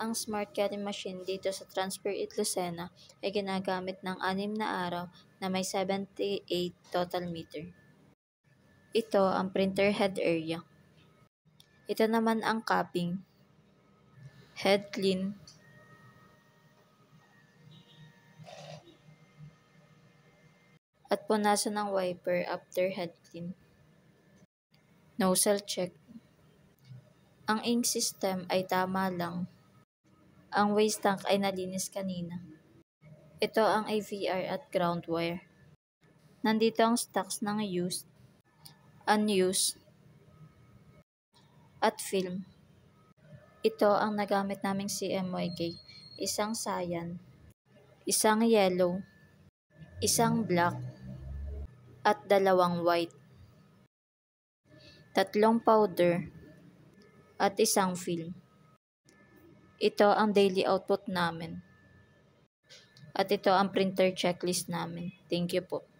Ang smart cutting machine dito sa Transfer It Lucena ay ginagamit ng 6 na araw na may 78 total meter. Ito ang printer head area. Ito naman ang cupping, head clean, at punasan ng wiper after head clean. Nozzle check. Ang ink system ay tama lang. Ang waste tank ay nalinis kanina. Ito ang AVR at ground wire. Nandito ang stocks ng used, unused, at film. Ito ang nagamit naming CMYK, isang cyan, isang yellow, isang black, at 2 white, 3 powder, at isang film. Ito ang daily output namin. At ito ang printer checklist namin. Thank you po.